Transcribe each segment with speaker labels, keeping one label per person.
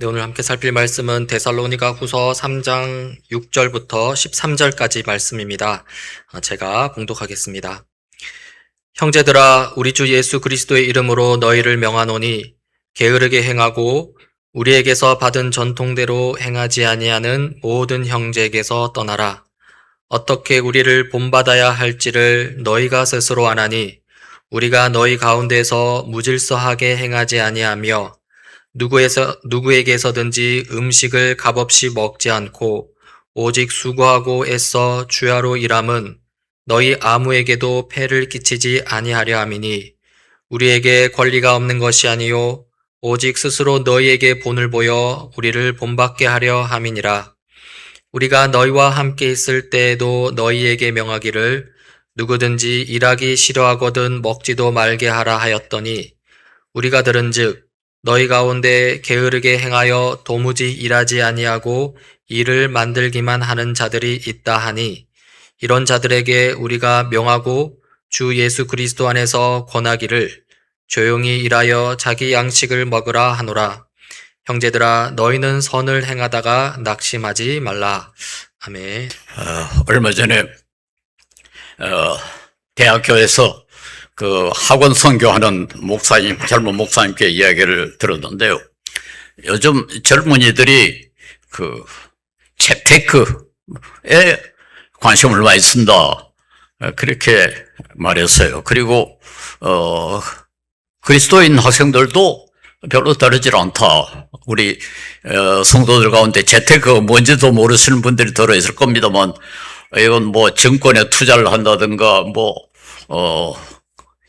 Speaker 1: 네, 오늘 함께 살필 말씀은 데살로니가 후서 3장 6절부터 13절까지 말씀입니다. 제가 봉독하겠습니다. 형제들아, 우리 주 예수 그리스도의 이름으로 너희를 명하노니 게으르게 행하고 우리에게서 받은 전통대로 행하지 아니하는 모든 형제에게서 떠나라. 어떻게 우리를 본받아야 할지를 너희가 스스로 아나니 우리가 너희 가운데서 무질서하게 행하지 아니하며 누구에게서든지 음식을 값없이 먹지 않고 오직 수고하고 애써 주야로 일함은 너희 아무에게도 폐를 끼치지 아니하려 함이니 우리에게 권리가 없는 것이 아니요 오직 스스로 너희에게 본을 보여 우리를 본받게 하려 함이니라. 우리가 너희와 함께 있을 때에도 너희에게 명하기를 누구든지 일하기 싫어하거든 먹지도 말게 하라 하였더니 우리가 들은즉 너희 가운데 게으르게 행하여 도무지 일하지 아니하고 일을 만들기만 하는 자들이 있다 하니 이런 자들에게 우리가 명하고 주 예수 그리스도 안에서 권하기를 조용히 일하여 자기 양식을 먹으라 하노라. 형제들아, 너희는 선을 행하다가 낙심하지 말라. 아멘.
Speaker 2: 얼마 전에 대학교에서 그 학원 선교하는 목사님, 젊은 목사님께 이야기를 들었는데요. 요즘 젊은이들이 그 재테크에 관심을 많이 쓴다. 그렇게 말했어요. 그리고 그리스도인 학생들도 별로 다르질 않다. 우리 성도들 가운데 재테크가 뭔지도 모르시는 분들이 들어있을 겁니다만, 이건 뭐 증권에 투자를 한다든가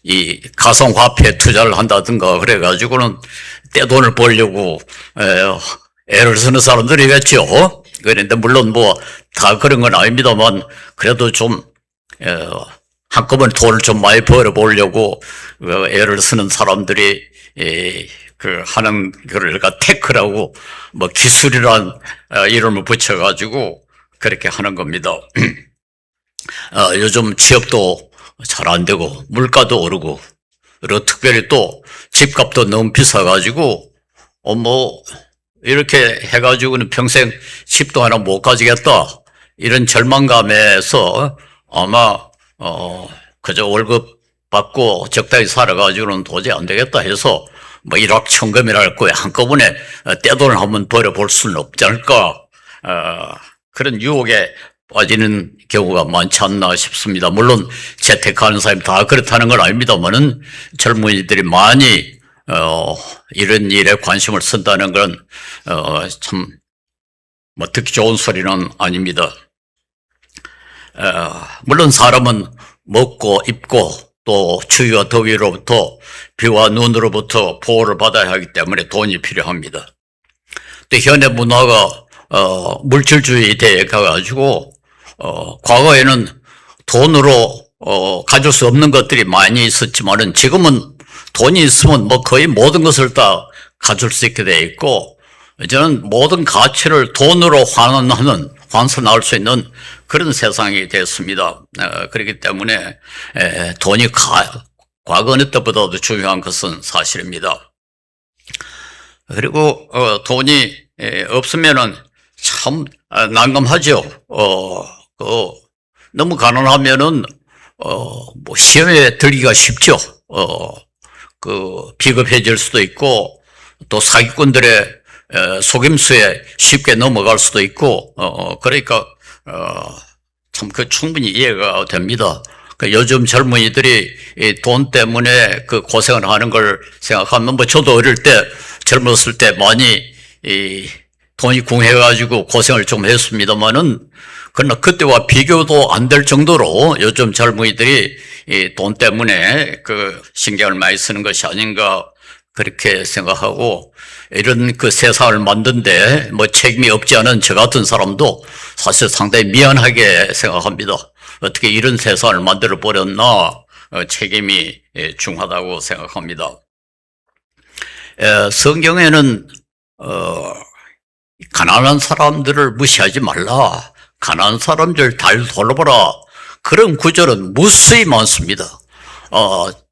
Speaker 2: 이 가상화폐에 투자를 한다든가 그래가지고는 떼돈을 벌려고 애를 쓰는 사람들이겠죠. 그런데 물론 뭐 다 그런 건 아닙니다만, 그래도 좀 한꺼번에 돈을 좀 많이 벌어보려고 애를 쓰는 사람들이 그 하는 거를 테크라고 뭐 기술이란 이름을 붙여가지고 그렇게 하는 겁니다. 요즘 취업도 잘 안 되고 물가도 오르고, 그리고 특별히 또 집값도 너무 비싸가지고 뭐 이렇게 해가지고는 평생 집도 하나 못 가지겠다, 이런 절망감에서 아마 그저 월급 받고 적당히 살아가지고는 도저히 안 되겠다 해서 뭐 일확천금이랄 거에 한꺼번에 떼돈을 한번 벌어볼 수는 없지 않을까, 그런 유혹에 빠지는 경우가 많지 않나 싶습니다. 물론 재테크하는 사람이 다 그렇다는 건 아닙니다만은 젊은이들이 많이 이런 일에 관심을 쓴다는 건 참 뭐 듣기 좋은 소리는 아닙니다. 물론 사람은 먹고 입고 또 추위와 더위로부터, 비와 눈으로부터 보호를 받아야 하기 때문에 돈이 필요합니다. 또 현대 문화가 물질주의에 대해 가가지고 과거에는 돈으로 가질 수 없는 것들이 많이 있었지만은 지금은 돈이 있으면 뭐 거의 모든 것을 다 가질 수 있게 돼 있고, 저는 모든 가치를 돈으로 환산할 수 있는 그런 세상이 됐습니다. 그렇기 때문에 돈이 과거 어느 때보다도 중요한 것은 사실입니다. 그리고 돈이 없으면은 참 난감하죠. 너무 가난하면은 뭐 시험에 들기가 쉽죠. 비겁해질 수도 있고, 또 사기꾼들의 속임수에 쉽게 넘어갈 수도 있고, 그러니까 참 충분히 이해가 됩니다. 요즘 젊은이들이 돈 때문에 그 고생을 하는 걸 생각하면, 뭐 저도 어릴 때 젊었을 때 많이 돈이 궁해가지고 고생을 좀 했습니다만은, 그러나 그때와 비교도 안 될 정도로 요즘 젊은이들이 이 돈 때문에 그 신경을 많이 쓰는 것이 아닌가, 그렇게 생각하고, 이런 그 세상을 만든데 뭐 책임이 없지 않은 저 같은 사람도 사실 상당히 미안하게 생각합니다. 어떻게 이런 세상을 만들어 버렸나, 책임이 중하다고 생각합니다. 성경에는 가난한 사람들을 무시하지 말라, 가난한 사람들 잘 돌보라, 그런 구절은 무수히 많습니다.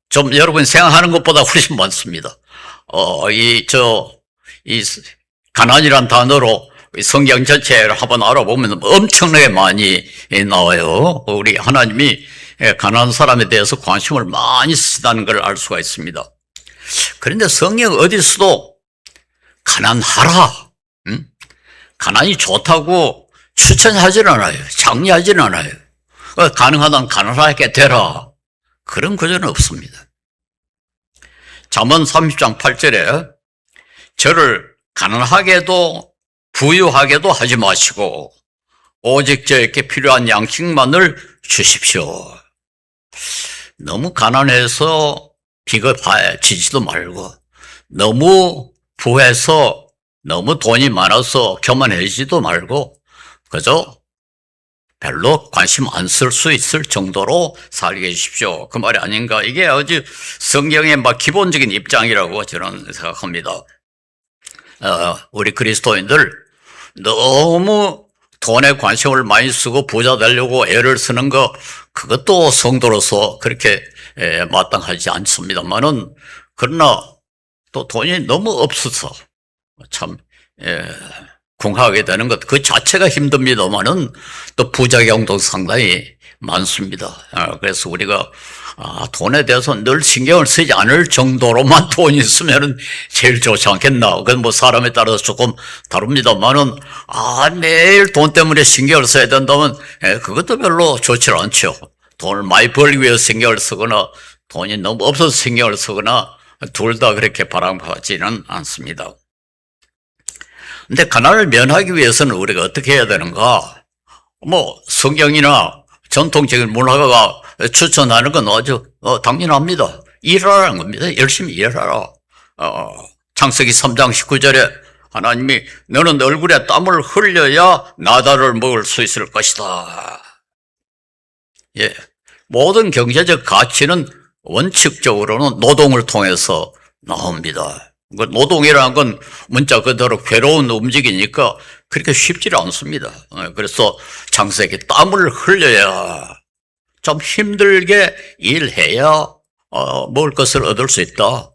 Speaker 2: 좀 여러분 생각하는 것보다 훨씬 많습니다. 가난이란 단어로 성경 전체를 한번 알아보면 엄청나게 많이 나와요. 우리 하나님이 가난한 사람에 대해서 관심을 많이 쓰다는 걸 알 수가 있습니다. 그런데 성경 어디서도 가난하라, 가난이 좋다고 추천하지는 않아요. 장려하지는 않아요. 가능하다면 가난하게 되라, 그런 구절은 없습니다. 잠언 30장 8절에 저를 가난하게도 부유하게도 하지 마시고 오직 저에게 필요한 양식만을 주십시오. 너무 가난해서 비겁해지지도 말고 너무 부해서 너무 돈이 많아서 교만해지지도 말고 그저 별로 관심 안 쓸 수 있을 정도로 살게 해주십시오. 그 말이 아닌가. 이게 아주 성경의 막 기본적인 입장이라고 저는 생각합니다. 우리 그리스도인들 너무 돈에 관심을 많이 쓰고 부자 되려고 애를 쓰는 거, 그것도 성도로서 그렇게 마땅하지 않습니다만은, 그러나 또 돈이 너무 없어서 참 궁하게 되는 것, 그 자체가 힘듭니다만은 또 부작용도 상당히 많습니다. 그래서 우리가 돈에 대해서 늘 신경을 쓰지 않을 정도로만 돈이 있으면은 제일 좋지 않겠나. 그건 뭐 사람에 따라서 조금 다릅니다만은, 매일 돈 때문에 신경을 써야 된다면, 그것도 별로 좋지 않죠. 돈을 많이 벌기 위해서 신경을 쓰거나, 돈이 너무 없어서 신경을 쓰거나, 둘 다 그렇게 바람직하지는 않습니다. 근데 가난을 면하기 위해서는 우리가 어떻게 해야 되는가? 뭐, 성경이나 전통적인 문화가 추천하는 건 아주 당연합니다. 일하라는 겁니다. 열심히 일하라. 창세기 3장 19절에 하나님이 너는 얼굴에 땀을 흘려야 나다를 먹을 수 있을 것이다. 예, 모든 경제적 가치는 원칙적으로는 노동을 통해서 나옵니다. 노동이라는 건 문자 그대로 괴로운 움직이니까 그렇게 쉽지 않습니다. 그래서 창세기 땀을 흘려야, 좀 힘들게 일해야 먹을 것을 얻을 수 있다.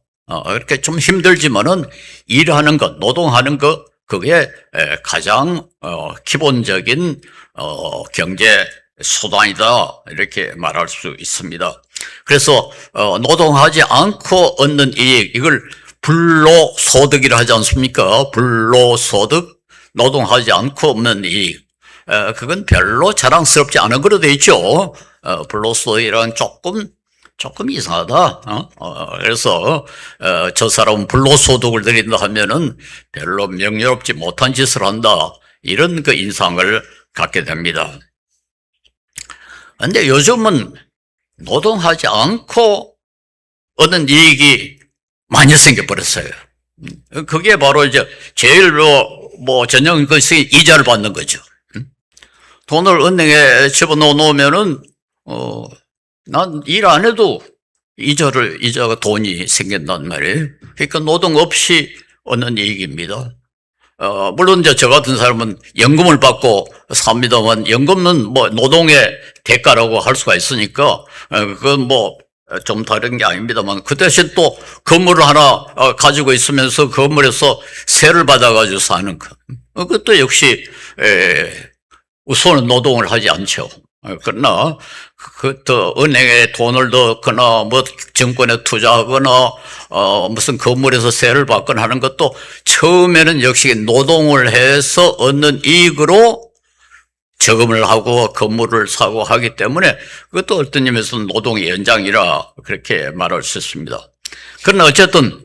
Speaker 2: 이렇게 좀 힘들지만은 일하는 것, 노동하는 것, 그게 가장 기본적인 경제 수단이다, 이렇게 말할 수 있습니다. 그래서 노동하지 않고 얻는 이익, 이걸 불로소득이라 하지 않습니까? 불로소득, 노동하지 않고 없는 이익. 그건 별로 자랑스럽지 않은 거로 돼 있죠. 불로소득이란 조금 이상하다. 그래서 저 사람은 불로소득을 드린다 하면은 별로 명예롭지 못한 짓을 한다, 이런 그 인상을 갖게 됩니다. 그런데 요즘은 노동하지 않고 얻는 이익이 많이 생겨버렸어요. 그게 바로 이제 제일 전형 것이 이자를 받는 거죠. 돈을 은행에 집어넣어 놓으면은, 난 일 안 해도 이자가 돈이 생긴단 말이에요. 그러니까 노동 없이 얻는 이익입니다. 물론 이제 저 같은 사람은 연금을 받고 삽니다만, 연금은 뭐 노동의 대가라고 할 수가 있으니까, 그건 뭐 좀 다른 게 아닙니다만, 그 대신 또 건물을 하나 가지고 있으면서 건물에서 세를 받아가지고 사는 것, 그것도 역시 우선은 노동을 하지 않죠. 그러나 또 은행에 돈을 넣거나 뭐 증권에 투자하거나 무슨 건물에서 세를 받거나 하는 것도 처음에는 역시 노동을 해서 얻는 이익으로 저금을 하고 건물을 사고 하기 때문에 그것도 어떤 의미에서는 노동의 연장이라 그렇게 말할 수 있습니다. 그러나 어쨌든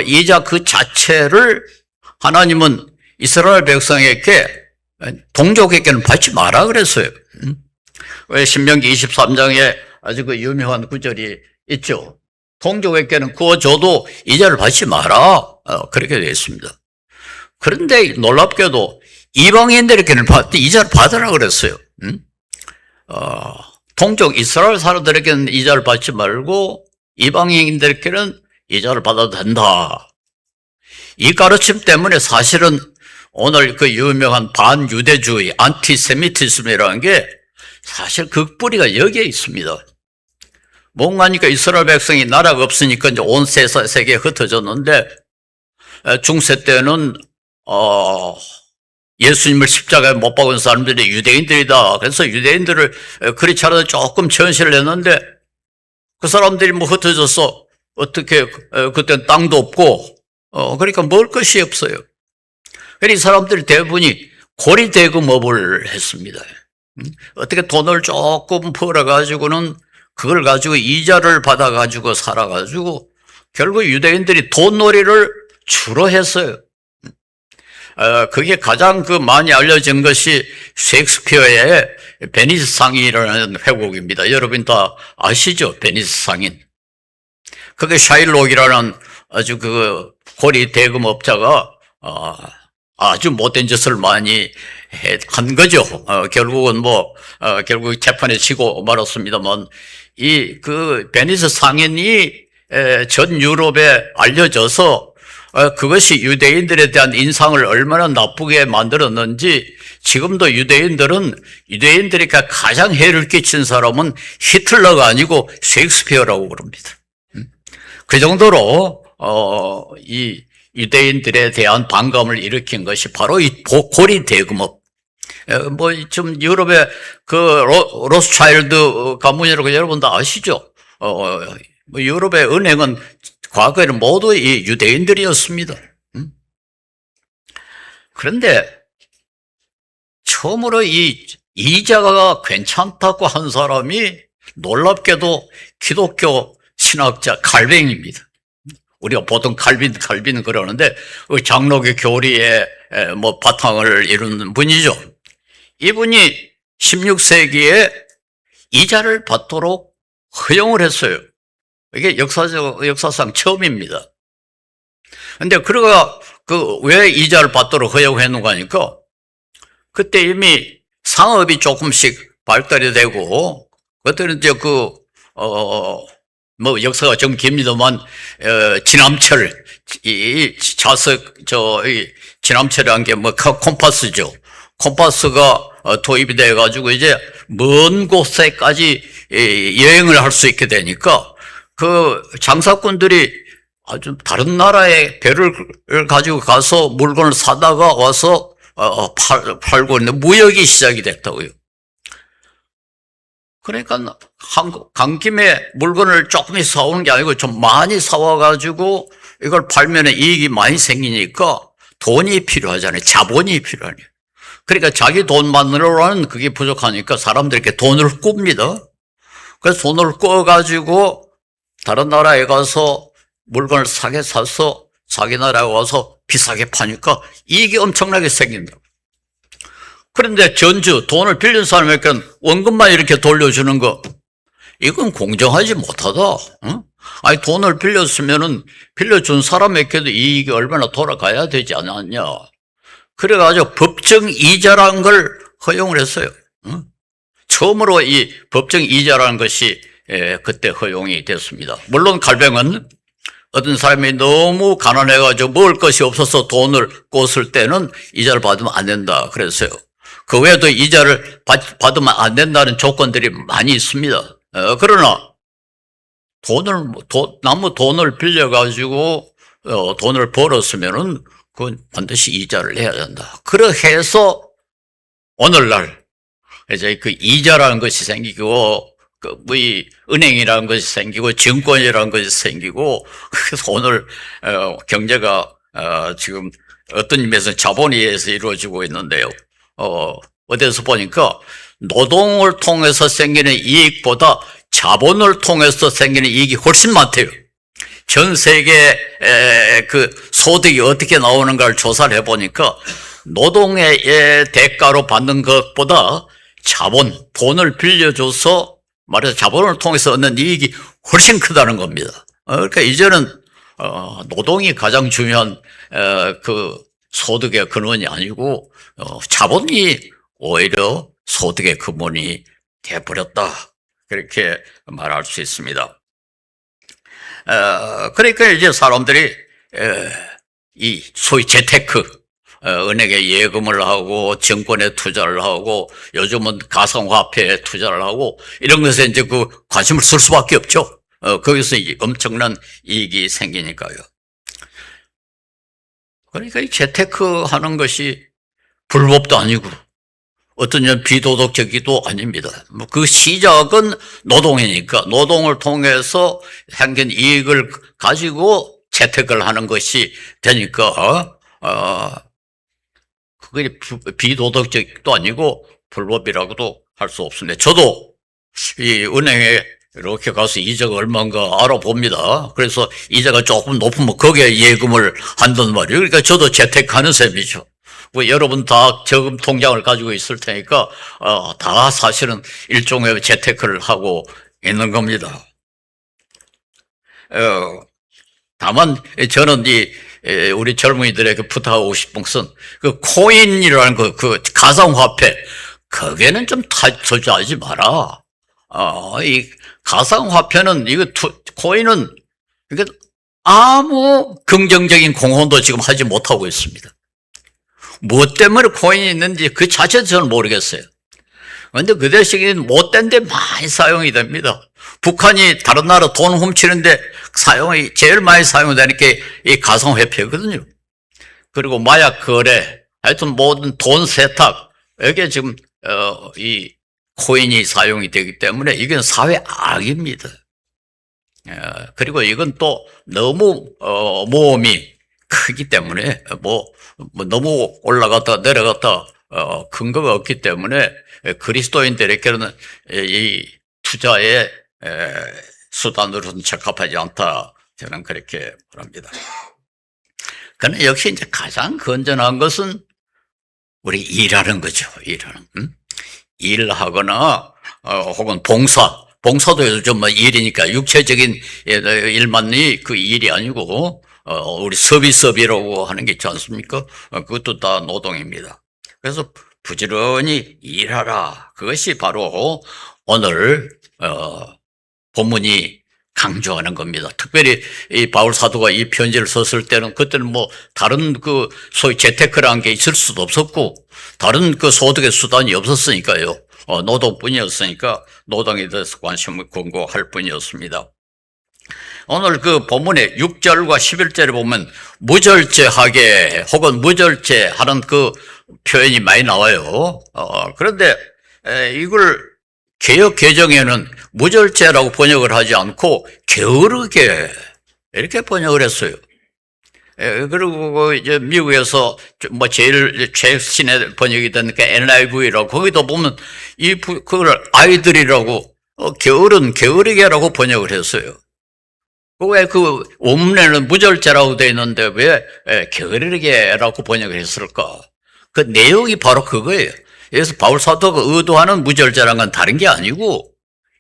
Speaker 2: 이자 그 자체를 하나님은 이스라엘 백성에게, 동족에게는 받지 마라 그랬어요. 왜 신명기 23장에 아주 그 유명한 구절이 있죠. 동족에게는 구워줘도 이자를 받지 마라, 그렇게 되어 있습니다. 그런데 놀랍게도 이방인들에게는 이자를 받으라 그랬어요. 동족 이스라엘 사람들에게는 이자를 받지 말고 이방인들에게는 이자를 받아도 된다. 이 가르침 때문에 사실은 오늘 그 유명한 반유대주의, 안티세미티즘이라는 게 사실 그 뿌리가 여기에 있습니다. 뭔가니까 이스라엘 백성이 나라가 없으니까 이제 온 세계에 흩어졌는데, 중세 때는 예수님을 십자가에 못 박은 사람들이 유대인들이다. 그래서 유대인들을 그렇지 않아도 조금 전시를 했는데 그 사람들이 뭐 흩어져서 어떻게 그때 땅도 없고 그러니까 먹을 것이 없어요. 그러니 이 사람들이 대부분이 고리대금업을 했습니다. 어떻게 돈을 조금 벌어가지고는 그걸 가지고 이자를 받아가지고 살아가지고 결국 유대인들이 돈놀이를 주로 했어요. 그게 가장 많이 알려진 것이 셰익스피어의 베니스 상인이라는 회곡입니다. 여러분 다 아시죠? 베니스 상인. 그게 샤일록이라는 아주 고리 대금업자가 아주 못된 짓을 많이 한 거죠. 결국은 결국 재판에 지고 말았습니다만 베니스 상인이 전 유럽에 알려져서 그것이 유대인들에 대한 인상을 얼마나 나쁘게 만들었는지 지금도 유대인들이 가장 해를 끼친 사람은 히틀러가 아니고 셰익스피어라고 그럽니다. 그 정도로 이 유대인들에 대한 반감을 일으킨 것이 바로 이 고리 대금업. 좀 유럽의 로스차일드 가문이라고 여러분 다 아시죠? 유럽의 은행은 과거에는 모두 이 유대인들이었습니다. 그런데 처음으로 이 이자가 괜찮다고 한 사람이 놀랍게도 기독교 신학자 칼뱅입니다. 우리가 보통 칼빈 그러는데 장로교 교리의 바탕을 이루는 분이죠. 이분이 16세기에 이자를 받도록 허용을 했어요. 이게 역사상 처음입니다. 근데 그가 왜 이자를 받도록 허용했는가 하니까 그때 이미 상업이 조금씩 발달이 되고 그때는 이제 역사가 좀 깁니다만 지남철 지남철이란 게 콤파스죠. 콤파스가 도입이 돼 가지고 이제 먼 곳에까지 여행을 할 수 있게 되니까 장사꾼들이 아주 다른 나라에 배를 가지고 가서 물건을 사다가 와서 팔고 있는 무역이 시작이 됐다고요. 그러니까 간 김에 물건을 조금씩 사오는 게 아니고 좀 많이 사와가지고 이걸 팔면 이익이 많이 생기니까 돈이 필요하잖아요. 자본이 필요하네요. 그러니까 자기 돈만으로는 그게 부족하니까 사람들에게 돈을 꿉니다. 그래서 돈을 꿔가지고 다른 나라에 가서 물건을 싸게 사서 자기 나라에 와서 비싸게 파니까 이익이 엄청나게 생긴다. 그런데 돈을 빌린 사람에게 원금만 이렇게 돌려주는 거, 이건 공정하지 못하다. 응? 아니, 돈을 빌려준 사람에게도 이익이 얼마나 돌아가야 되지 않았냐. 그래가지고 법정 이자라는 걸 허용을 했어요. 응? 처음으로 이 법정 이자라는 것이 그때 허용이 됐습니다. 물론 칼뱅은 어떤 사람이 너무 가난해가지고 먹을 것이 없어서 돈을 꿨을 때는 이자를 받으면 안 된다 그랬어요. 그 외에도 이자를 받으면 안 된다는 조건들이 많이 있습니다. 그러나 남의 돈을 빌려가지고 돈을 벌었으면은 그건 반드시 이자를 내야 된다. 그렇게 해서 오늘날 이제 이자라는 것이 생기고 이 은행이라는 것이 생기고 증권이라는 것이 생기고 그래서 오늘 경제가 지금 어떤 의미에서 자본에 의해서 이루어지고 있는데요. 어디서 보니까 노동을 통해서 생기는 이익보다 자본을 통해서 생기는 이익이 훨씬 많대요. 전 세계 소득이 어떻게 나오는가를 조사를 해보니까 노동의 대가로 받는 것보다 돈을 빌려줘서 말해서 자본을 통해서 얻는 이익이 훨씬 크다는 겁니다. 그러니까 이제는 노동이 가장 중요한 소득의 근원이 아니고 자본이 오히려 소득의 근원이 돼버렸다. 그렇게 말할 수 있습니다. 그러니까 이제 사람들이 이 소위 재테크, 은행에 예금을 하고 증권에 투자를 하고 요즘은 가상화폐에 투자를 하고 이런 것에 이제 관심을 쓸 수밖에 없죠. 거기서 엄청난 이익이 생기니까요. 그러니까 이 재테크 하는 것이 불법도 아니고 어떤 면 비도덕적이도 아닙니다. 뭐 그 시작은 노동이니까 노동을 통해서 생긴 이익을 가지고 재테크를 하는 것이 되니까 그게 비도덕적도 아니고 불법이라고도 할 수 없습니다. 저도 이 은행에 이렇게 가서 이자가 얼마인가 알아봅니다. 그래서 이자가 조금 높으면 거기에 예금을 한단 말이에요. 그러니까 저도 재테크하는 셈이죠. 뭐 여러분 다 저금 통장을 가지고 있을 테니까 다 사실은 일종의 재테크를 하고 있는 겁니다. 다만 저는 우리 젊은이들에게 부탁하고 싶은 것은 그 코인이라는 그 가상화폐 거기에는 좀 투자하지 마라. 이 가상화폐는 코인은 이게 아무 긍정적인 공헌도 지금 하지 못하고 있습니다. 무엇 때문에 코인이 있는지 그 자체도 저는 모르겠어요. 그런데 그 대신에 못된 데 많이 사용이 됩니다. 북한이 다른 나라 돈 훔치는데 제일 많이 사용되는 게 이 가상화폐거든요. 그리고 마약 거래, 하여튼 모든 돈 세탁, 여기에 지금, 이 코인이 사용이 되기 때문에 이건 사회 악입니다. 그리고 이건 또 너무, 모험이 크기 때문에 너무 올라갔다 내려갔다 근거가 없기 때문에 그리스도인들에게는 이 투자의 수단으로는 적합하지 않다. 저는 그렇게 말합니다. 그러나 역시 이제 가장 건전한 것은 우리 일하는 거죠. 일하거나 혹은 봉사도 요즘 뭐 일이니까 육체적인 일만이 그 일이 아니고 우리 서비스업이라고 하는 게 있지 않습니까? 그것도 다 노동입니다. 그래서 부지런히 일하라. 그것이 바로 오늘 본문이 강조하는 겁니다. 특별히 이 바울 사도가 이 편지를 썼을 때는 그때는 뭐 다른 그 소위 재테크라는 게 있을 수도 없었고 다른 그 소득의 수단이 없었으니까요. 노동뿐이었으니까 노동에 대해서 관심을 권고할 뿐이었습니다. 오늘 그 본문의 6절과 11절에 보면 무절제하게 혹은 무절제하는 그 표현이 많이 나와요. 그런데 이걸 개역 개정에는 무절제라고 번역을 하지 않고 게으르게 이렇게 번역을 했어요. 그리고 이제 미국에서 뭐 제일 최신의 번역이 된 게 NIV라고 거기도 보면 그걸 아이들이라고 게으르게라고 번역을 했어요. 왜 그 원문에는 무절제라고 되어 있는데 왜 게으르게라고 번역을 했을까? 그 내용이 바로 그거예요. 그래서 바울 사도가 의도하는 무절제라는 건 다른 게 아니고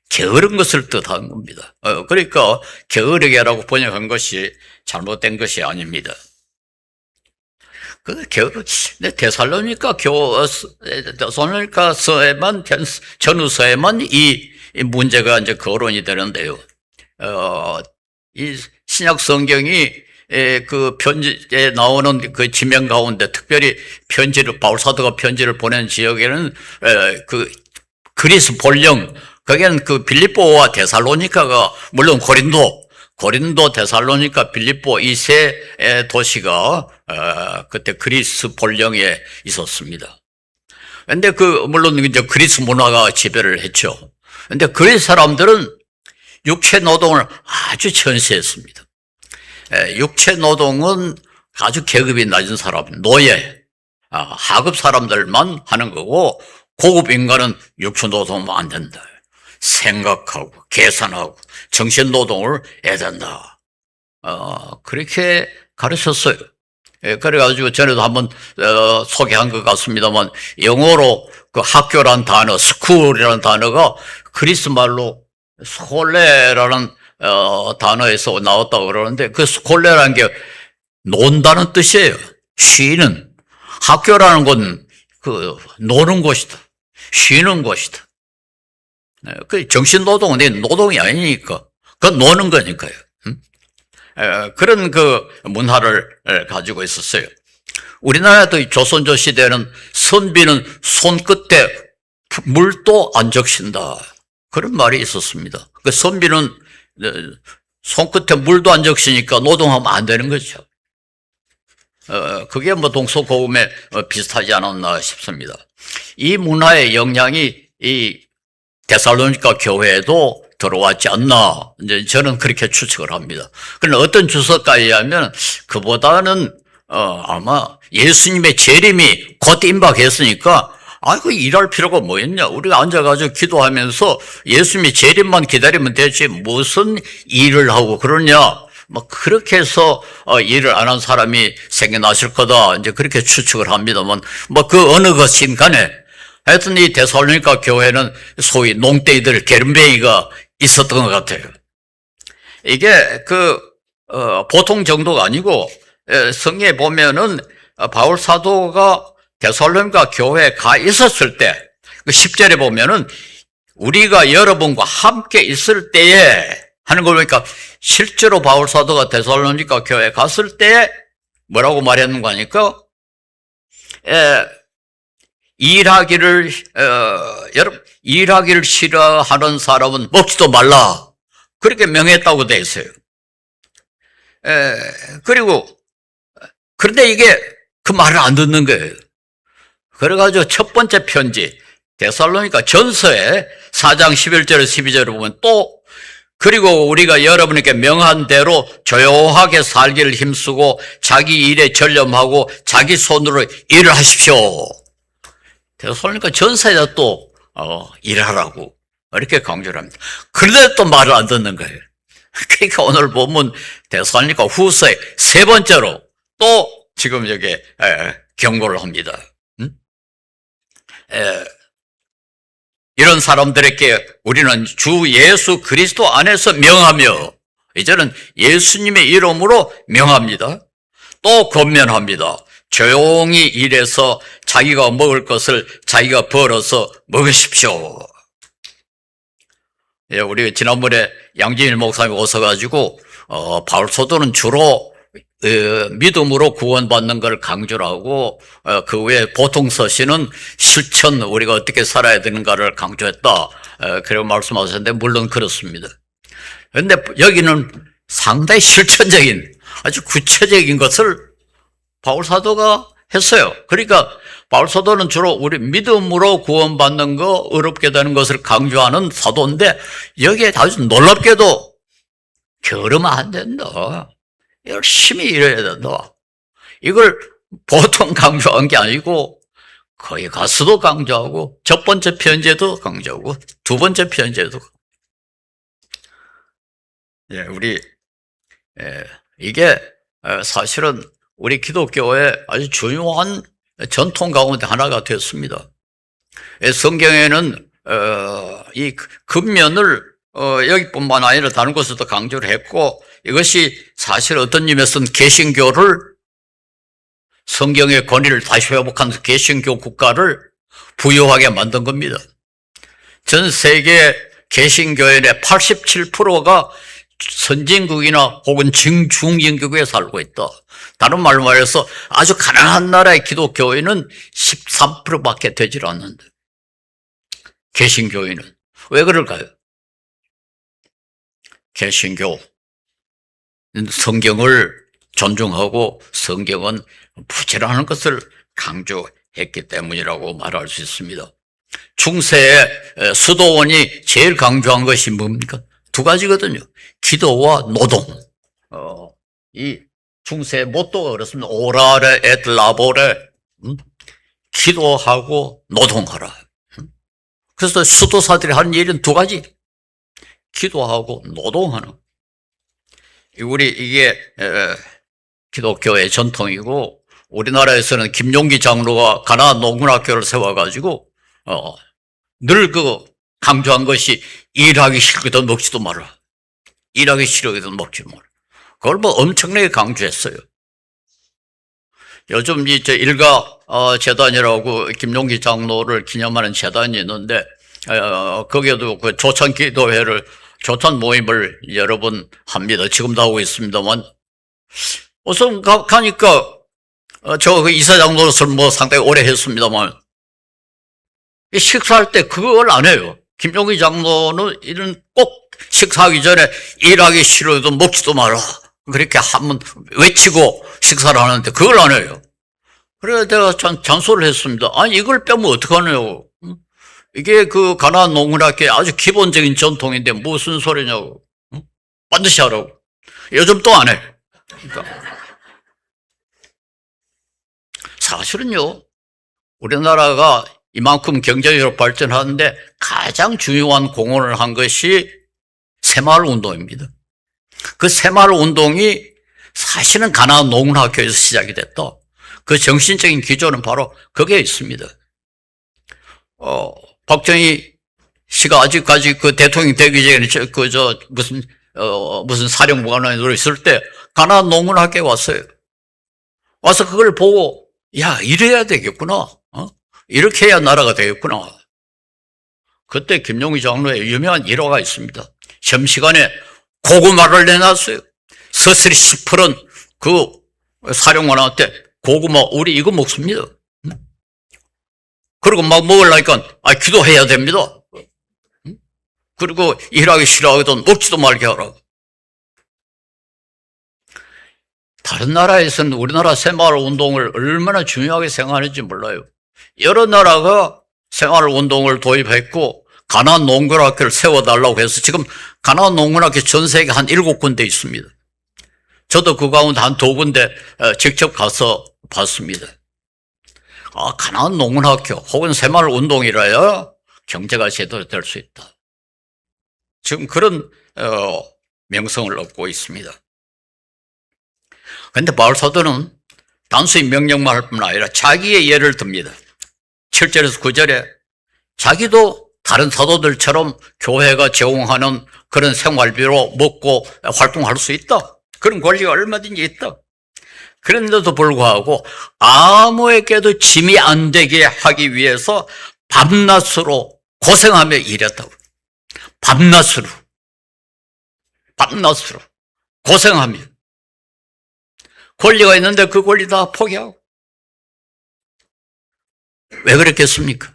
Speaker 2: 게으른 것을 뜻하는 겁니다. 그러니까 게으르게라고 번역한 것이 잘못된 것이 아닙니다. 데살로니가서에만 전후서에만 이 문제가 이제 거론이 되는데요. 이 신약 성경이 그 편지에 나오는 그 지명 가운데 특별히 바울 사도가 편지를 보낸 지역에는 그 그리스 본령 거기는 그 빌립보와 데살로니카가 물론 고린도, 데살로니카, 빌립보 이 세 도시가 그때 그리스 본령에 있었습니다. 근데 물론 이제 그리스 문화가 지배를 했죠. 근데 그리스 사람들은 육체 노동을 아주 천시했습니다. 육체 노동은 아주 계급이 낮은 사람, 노예, 하급 사람들만 하는 거고 고급 인간은 육체 노동하면 안 된다. 생각하고 계산하고 정신 노동을 해야 된다. 그렇게 가르쳤어요. 그래가지고 전에도 한번 소개한 것 같습니다만 영어로 그 학교란 단어, 스쿨이라는 단어가 그리스 말로 스콜레라는 단어에서 나왔다고 그러는데 그 스콜레라는 게 논다는 뜻이에요. 쉬는. 학교라는 건 그 노는 곳이다. 쉬는 곳이다. 그 정신노동은 노동이 아니니까. 그건 노는 거니까요. 그런 그 문화를 가지고 있었어요. 우리나라도 조선조 시대는 선비는 손끝에 물도 안 적신다. 그런 말이 있었습니다. 그 선비는 손끝에 물도 안 적시니까 노동하면 안 되는 거죠. 그게 뭐 동서고금에 비슷하지 않았나 싶습니다. 이 문화의 영향이 이 데살로니가 교회에도 들어왔지 않나, 이제 저는 그렇게 추측을 합니다. 그런데 어떤 주석가에 하면 그보다는 아마 예수님의 재림이 곧 임박했으니까 그 일할 필요가 뭐였냐. 우리가 앉아가지고 기도하면서 예수님의 재림만 기다리면 되지 무슨 일을 하고 그러냐. 뭐 그렇게 해서 일을 안 한 사람이 생겨나실 거다. 이제 그렇게 추측을 합니다만 뭐 그 어느 것인 간에 하여튼 이 데살로니가 교회는 소위 농떼이들 게름뱅이가 있었던 것 같아요. 이게 보통 정도가 아니고 성경에 보면은 바울 사도가 데살로니가 교회에 가 있었을 때 10절에 보면은 우리가 여러분과 함께 있을 때에 하는 걸 보니까 실제로 바울 사도가 데살로니가 교회에 갔을 때에 뭐라고 말했는가 하니까 일하기를 싫어하는 사람은 먹지도 말라. 그렇게 명했다고 돼 있어요. 그런데 이게 그 말을 안 듣는 거예요. 그래가지고 첫 번째 편지, 데살로니가 전서에 4장 11절 12절을 보면 또 그리고 우리가 여러분에게 명한 대로 조용하게 살기를 힘쓰고 자기 일에 전념하고 자기 손으로 일을 하십시오. 데살로니가 전서에다 또 일하라고 이렇게 강조를 합니다. 그런데 또 말을 안 듣는 거예요. 그러니까 오늘 본문 데살로니가 후서에 세 번째로 또 지금 여기 경고를 합니다. 이런 사람들에게 우리는 주 예수 그리스도 안에서 명하며 이제는 예수님의 이름으로 명합니다. 또 권면합니다. 조용히 일해서 자기가 먹을 것을 자기가 벌어서 먹으십시오. 우리 지난번에 양진일 목사님이 오셔가지고 바울 사도는 주로 믿음으로 구원받는 걸 강조를 하고 그 외에 보통 서신은 실천 우리가 어떻게 살아야 되는가를 강조했다. 그렇게 말씀하셨는데 물론 그렇습니다. 그런데 여기는 상당히 실천적인 아주 구체적인 것을 바울 사도가 했어요. 그러니까 바울 사도는 주로 우리 믿음으로 구원받는 거 어렵게 되는 것을 강조하는 사도인데 여기에 아주 놀랍게도 게으르면 안 된다. 열심히 일해야 된다. 이걸 보통 강조한 게 아니고 거기 가서도 강조하고 첫 번째 편지에도 강조하고 두 번째 편지에도 이게 사실은 우리 기독교의 아주 중요한 전통 가운데 하나가 됐습니다. 성경에는 이 근면을 여기뿐만 아니라 다른 곳에도 강조를 했고 이것이 사실 어떤 의미에서는 개신교를 성경의 권위를 다시 회복한 개신교 국가를 부유하게 만든 겁니다. 전 세계 개신교인의 87%가 선진국이나 혹은 중진국에 살고 있다. 다른 말로 말해서 아주 가난한 나라의 기독교인은 13%밖에 되질 않는데 개신교인은 왜 그럴까요? 개신교 성경을 존중하고 성경은 부지런한 것을 강조했기 때문이라고 말할 수 있습니다. 중세의 수도원이 제일 강조한 것이 뭡니까? 두 가지거든요. 기도와 노동. 이 중세의 모토가 그렇습니다. 오라레 et 라보레. 기도하고 노동하라. 그래서 수도사들이 하는 일은 두 가지. 기도하고 노동하는. 이게 기독교의 전통이고 우리나라에서는 김용기 장로가 가나안 농군학교를 세워가지고 늘 강조한 것이 일하기 싫거든 먹지도 마라. 일하기 싫거든 먹지 마라. 그걸 엄청나게 강조했어요. 요즘 이제 일가 재단이라고 김용기 장로를 기념하는 재단이 있는데 거기에도 그 조찬 기도회를 조찬 모임을 여러 번 합니다. 지금도 하고 있습니다만 우선 가니까 저 이사장노릇을 상당히 오래 했습니다만 식사할 때 그걸 안 해요. 김용기 장로는 이런 꼭 식사하기 전에 일하기 싫어도 먹지도 마라. 그렇게 한번 외치고 식사를 하는데 그걸 안 해요. 그래서 내가 잔소리를 했습니다. 아니, 이걸 빼면 어떡하냐고. 이게 그 가나안 농문학교의 아주 기본적인 전통인데 무슨 소리냐고. 반드시 하라고. 요즘 또 안 해. 그러니까 사실은요, 우리나라가 이만큼 경제적으로 발전하는데 가장 중요한 공헌을 한 것이 새마을 운동입니다. 그 새마을 운동이 사실은 가나안 농문학교에서 시작이 됐다. 그 정신적인 기조는 바로 거기에 있습니다. 박정희 씨가 아직까지 그 대통령 되기 전에 무슨 사령부관에 있을 때 가나안 농문학교에 왔어요. 와서 그걸 보고, 야, 이래야 되겠구나. 이렇게 해야 나라가 되겠구나. 그때 김용희 장로의 유명한 일화가 있습니다. 점시간에 고구마를 내놨어요. 서슬이 시퍼런 그 사령관한테 고구마 우리 이거 먹습니다. 그리고 막 먹으려니까 기도해야 됩니다. 그리고 일하기 싫어하거든 먹지도 말게 하라. 다른 나라에서는 우리나라 새마을 운동을 얼마나 중요하게 생각하는지 몰라요. 여러 나라가 새마을 운동을 도입했고 가나안 농문학교를 세워달라고 해서 지금 가나안 농문학교 전 세계 한 7군데 있습니다. 저도 그 가운데 한 2군데 직접 가서 봤습니다. 가나안 농문학교 혹은 새마을 운동이라야 경제가 제대로 될 수 있다. 지금 그런 명성을 얻고 있습니다. 그런데 바울사도는 단순히 명령만 할 뿐 아니라 자기의 예를 듭니다. 7절에서 9절에 자기도 다른 사도들처럼 교회가 제공하는 그런 생활비로 먹고 활동할 수 있다. 그런 권리가 얼마든지 있다. 그런데도 불구하고 아무에게도 짐이 안 되게 하기 위해서 밤낮으로 고생하며 일했다고. 밤낮으로 고생하며 권리가 있는데 그 권리 다 포기하고. 왜 그랬겠습니까?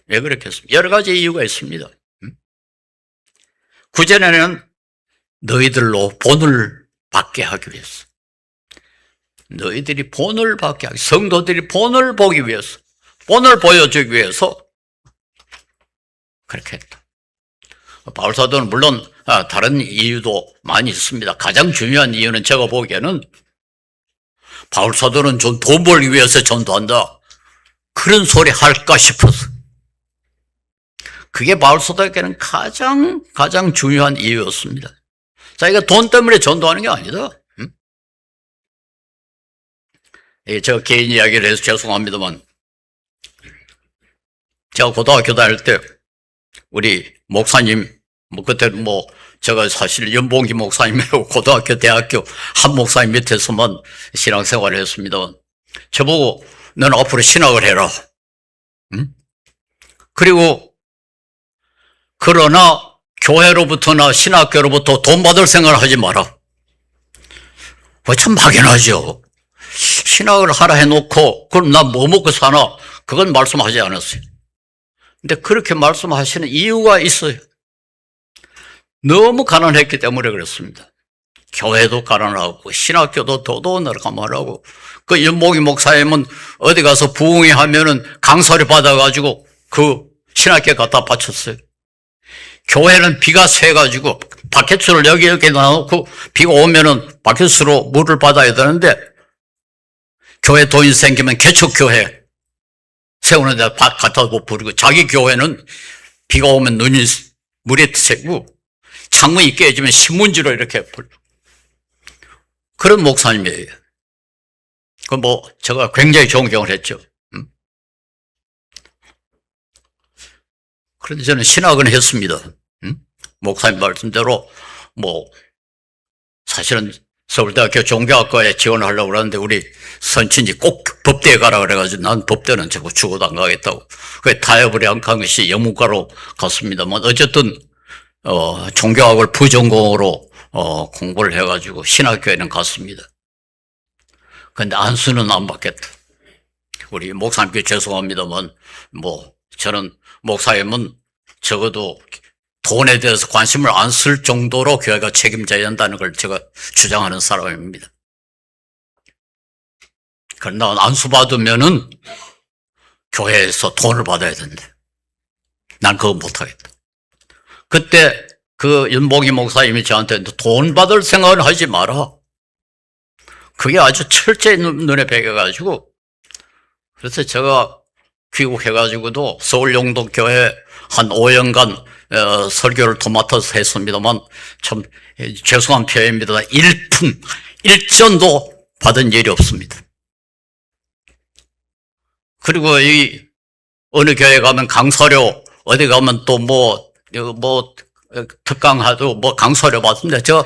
Speaker 2: 왜 그랬겠습니까? 여러 가지 이유가 있습니다. 9절에는 너희들로 본을 받게 하기 위해서, 너희들이 본을 받게 하기, 성도들이 본을 보기 위해서, 본을 보여주기 위해서 그렇게 했다. 바울사도는 물론 다른 이유도 많이 있습니다. 가장 중요한 이유는 제가 보기에는 바울사도는 돈 벌기 위해서 전도한다, 그런 소리 할까 싶어서. 그게 바울사도에게는 가장 중요한 이유였습니다. 자기가 돈 때문에 전도하는 게 아니다. 제가 개인 이야기를 해서 죄송합니다만, 제가 고등학교 다닐 때 우리 목사님, 그때는 제가 사실 연봉기 목사님이라고 고등학교, 대학교 한 목사님 밑에서만 신앙생활을 했습니다만, 저보고 너는 앞으로 신학을 해라. 그리고 그러나 교회로부터나 신학교로부터 돈 받을 생각을 하지 마라. 참 막연하죠. 신학을 하라 해놓고 그럼 나 뭐 먹고 사나? 그건 말씀하지 않았어요. 근데 그렇게 말씀하시는 이유가 있어요. 너무 가난했기 때문에 그렇습니다. 교회도 가난하고 신학교도 도도너락하고, 그 연봉이 목사님은 어디 가서 부흥회 하면은 강사를 받아가지고 그 신학교에 갖다 바쳤어요. 교회는 비가 새가지고 바켓으로 여기 놔놓고 비가 오면은 바켓으로 물을 받아야 되는데, 교회 돈이 생기면 개척교회 세우는 데 갖다 부르고, 자기 교회는 비가 오면 물이 새고 창문이 깨지면 신문지로 이렇게 불고, 그런 목사님이에요. 제가 굉장히 존경을 했죠. 그런데 저는 신학은 했습니다. 목사님 말씀대로 사실은 서울대학교 종교학과에 지원을 하려고 그러는데 우리 선친이 꼭 법대에 가라 그래가지고 난 법대는 자꾸 죽어도 안 가겠다고. 그게 타협을 한 것이 영문과로 갔습니다만, 어쨌든 종교학을 부전공으로 공부를 해가지고 신학교에는 갔습니다. 그런데 안수는 안 받겠다. 우리 목사님께 죄송합니다만, 저는 목사님은 적어도 돈에 대해서 관심을 안 쓸 정도로 교회가 책임져야 한다는 걸 제가 주장하는 사람입니다. 그러나 안수받으면은 교회에서 돈을 받아야 된대. 난 그거 못하겠다. 그때 그 윤봉희 목사님이 저한테 돈 받을 생각을 하지 마라. 그게 아주 철저히 눈에 배겨가지고, 그래서 제가 귀국해가지고도 서울 영동교회 한 5년간 설교를 도맡아서 했습니다만, 참 죄송한 표현입니다. 1전도 받은 일이 없습니다. 그리고 이 어느 교회 가면 강사료, 어디 가면 또 특강하도 강사료 받습니다. 저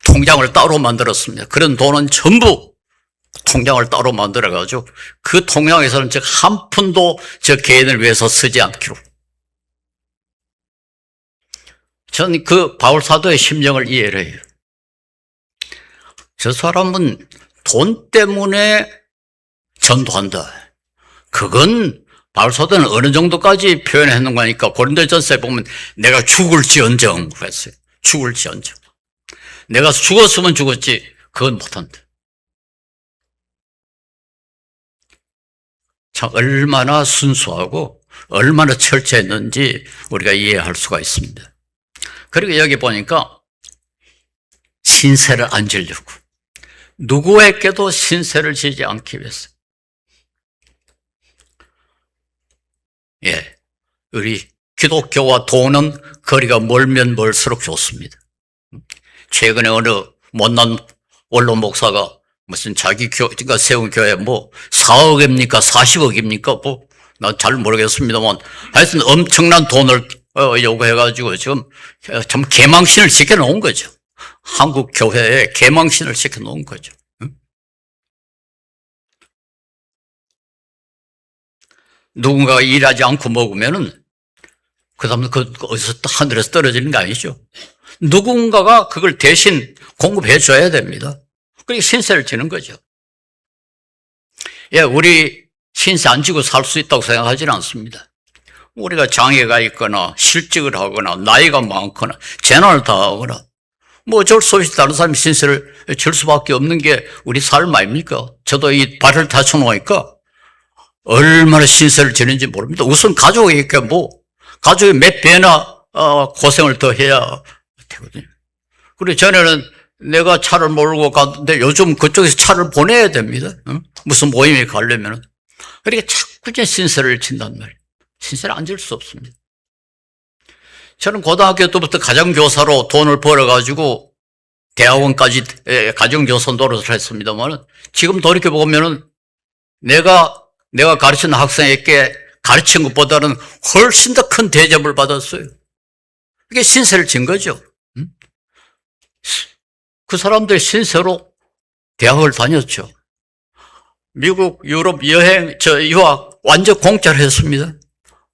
Speaker 2: 통장을 따로 만들었습니다. 그런 돈은 전부 통장을 따로 만들어가지고 그 통장에서는 즉 한 푼도 저 개인을 위해서 쓰지 않기로. 저는 그 바울 사도의 심정을 이해를 해요. 저 사람은 돈 때문에 전도한다. 그건 바울 사도는 어느 정도까지 표현했는 거니까 고린도전서에 보면 내가 죽을지언정 그랬어요. 죽을지언정. 내가 죽었으면 죽었지 그건 못한다. 참 얼마나 순수하고 얼마나 철저했는지 우리가 이해할 수가 있습니다. 그리고 여기 보니까 신세를 안 지려고, 누구에게도 신세를 지지 않기 위해서. 예, 우리 기독교와 돈은 거리가 멀면 멀수록 좋습니다. 최근에 어느 못난 원로 목사가 무슨 자기 그러니까 세운 교회 4억입니까 40억입니까 난 잘 모르겠습니다만 하여튼 엄청난 돈을 요구해가지고 지금 참 개망신을 시켜놓은 거죠. 한국 교회에 개망신을 시켜놓은 거죠. 누군가가 일하지 않고 먹으면은 그 다음에 어디서 하늘에서 떨어지는 거 아니죠. 누군가가 그걸 대신 공급해 줘야 됩니다. 그게 신세를 지는 거죠. 예, 우리 신세 안 지고 살 수 있다고 생각하지는 않습니다. 우리가 장애가 있거나 실직을 하거나 나이가 많거나 재난을 당하거나 어쩔 수 없이 다른 사람이 신세를 질 수밖에 없는 게 우리 삶 아닙니까? 저도 이 발을 다쳐놓으니까 얼마나 신세를 지는지 모릅니다. 우선 가족에게 가족이 몇 배나 고생을 더 해야 되거든요. 그리고 전에는 내가 차를 몰고 갔는데 요즘 그쪽에서 차를 보내야 됩니다. 무슨 모임에 가려면은. 그러니까 자꾸 신세를 진단 말이에요. 신세를 안 질 수 없습니다. 저는 고등학교 때부터 가정교사로 돈을 벌어가지고 대학원까지 가정교사 노릇을 했습니다만 지금 돌이켜보면은 내가 가르치는 학생에게 가르친 것보다는 훨씬 더 큰 대접을 받았어요. 이게 신세를 진 거죠. 그 사람들 신세로 대학을 다녔죠. 미국, 유럽 여행, 유학 완전 공짜로 했습니다.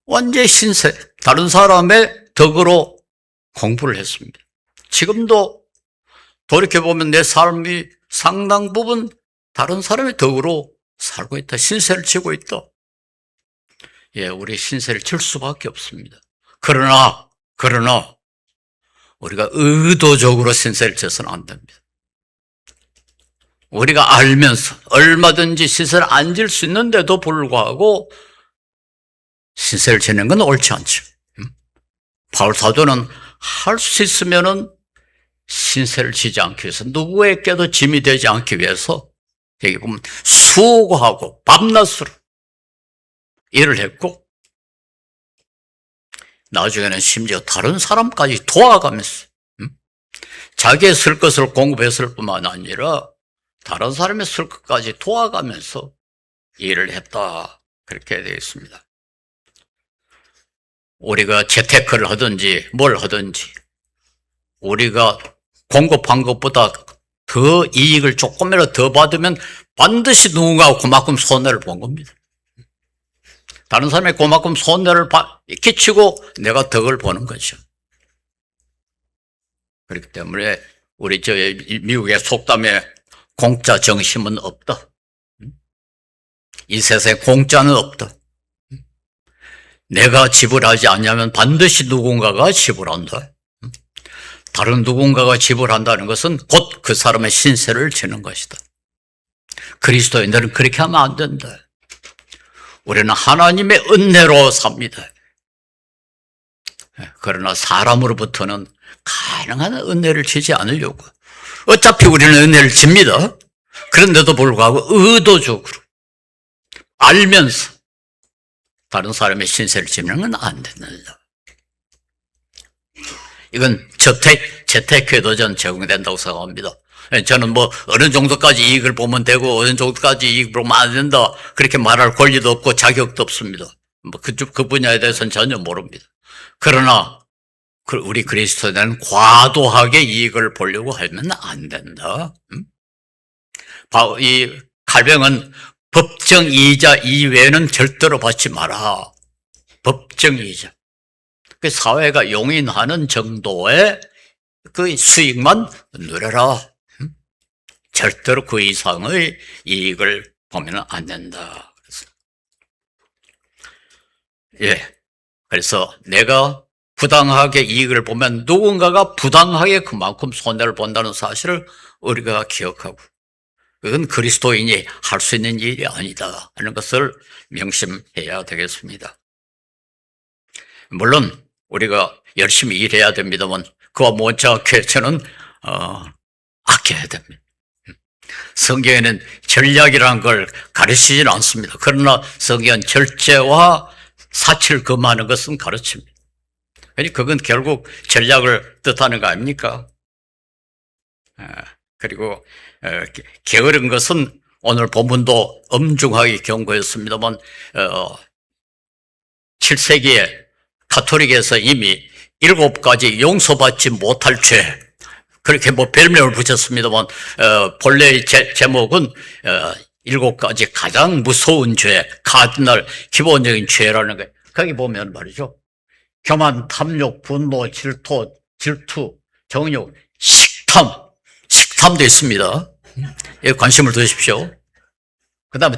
Speaker 2: 완전 신세. 다른 사람의 덕으로 공부를 했습니다. 지금도 돌이켜보면 내 삶이 상당 부분 다른 사람의 덕으로 살고 있다. 신세를 지고 있다. 예, 우리 신세를 질 수밖에 없습니다. 그러나 우리가 의도적으로 신세를 져서는 안 됩니다. 우리가 알면서 얼마든지 신세를 안 질 수 있는데도 불구하고 신세를 지는 건 옳지 않죠. 바울 사도는 할 수 있으면은 신세를 지지 않기 위해서 누구에게도 짐이 되지 않기 위해서 여기 보면 수고하고 밤낮으로 일을 했고 나중에는 심지어 다른 사람까지 도와가면서 자기의 쓸 것을 공급했을 뿐만 아니라 다른 사람의 쓸 것까지 도와가면서 일을 했다. 그렇게 되어 있습니다. 우리가 재테크를 하든지 뭘 하든지 우리가 공급한 것보다 더 이익을 조금이라도 더 받으면 반드시 누군가가 그만큼 손해를 본 겁니다. 다른 사람이 그만큼 손해를 끼치고 내가 덕을 보는 거죠. 그렇기 때문에 우리 미국의 속담에 공짜 정심은 없다. 이 세상에 공짜는 없다. 내가 지불하지 않냐면 반드시 누군가가 지불한다. 다른 누군가가 지불한다는 것은 곧 그 사람의 신세를 지는 것이다. 그리스도인들은 그렇게 하면 안 된다. 우리는 하나님의 은혜로 삽니다. 그러나 사람으로부터는 가능한 은혜를 주지 않으려고. 어차피 우리는 은혜를 집니다. 그런데도 불구하고 의도적으로 알면서 다른 사람의 신세를 지는 건 안 된다. 이건 재테크에도 전 적용된다고 생각합니다. 저는 뭐 어느 정도까지 이익을 보면 되고 어느 정도까지 이익을 보면 안 된다 그렇게 말할 권리도 없고 자격도 없습니다. 뭐 그 분야에 대해서는 전혀 모릅니다. 그러나 우리 그리스도인은 과도하게 이익을 보려고 하면 안 된다. 이 칼뱅은 법정이자 이외에는 절대로 받지 마라. 법정이자. 그 사회가 용인하는 정도의 그 수익만 누려라. 절대로 그 이상의 이익을 보면 안 된다. 그래서 내가 부당하게 이익을 보면 누군가가 부당하게 그만큼 손해를 본다는 사실을 우리가 기억하고, 그건 그리스도인이 할 수 있는 일이 아니다 하는 것을 명심해야 되겠습니다. 물론 우리가 열심히 일해야 됩니다만 그와 못지않게 저는 아껴야 됩니다. 성경에는 전략이라는 걸 가르치지는 않습니다. 그러나 성경은 절제와 사치를 금하는 것은 가르칩니다. 그건 결국 전략을 뜻하는 거 아닙니까? 그리고 게으른 것은 오늘 본문도 엄중하게 경고했습니다만 7세기에 가톨릭에서 이미 7가지 용서받지 못할 죄, 그렇게 뭐 별명을 붙였습니다만 본래의 제목은 7가지 가장 무서운 죄, 카디널 기본적인 죄라는 거예요. 거기 보면 말이죠, 교만, 탐욕, 분노, 질투, 정욕, 식탐도 있습니다. 예, 관심을 두십시오. 그 다음에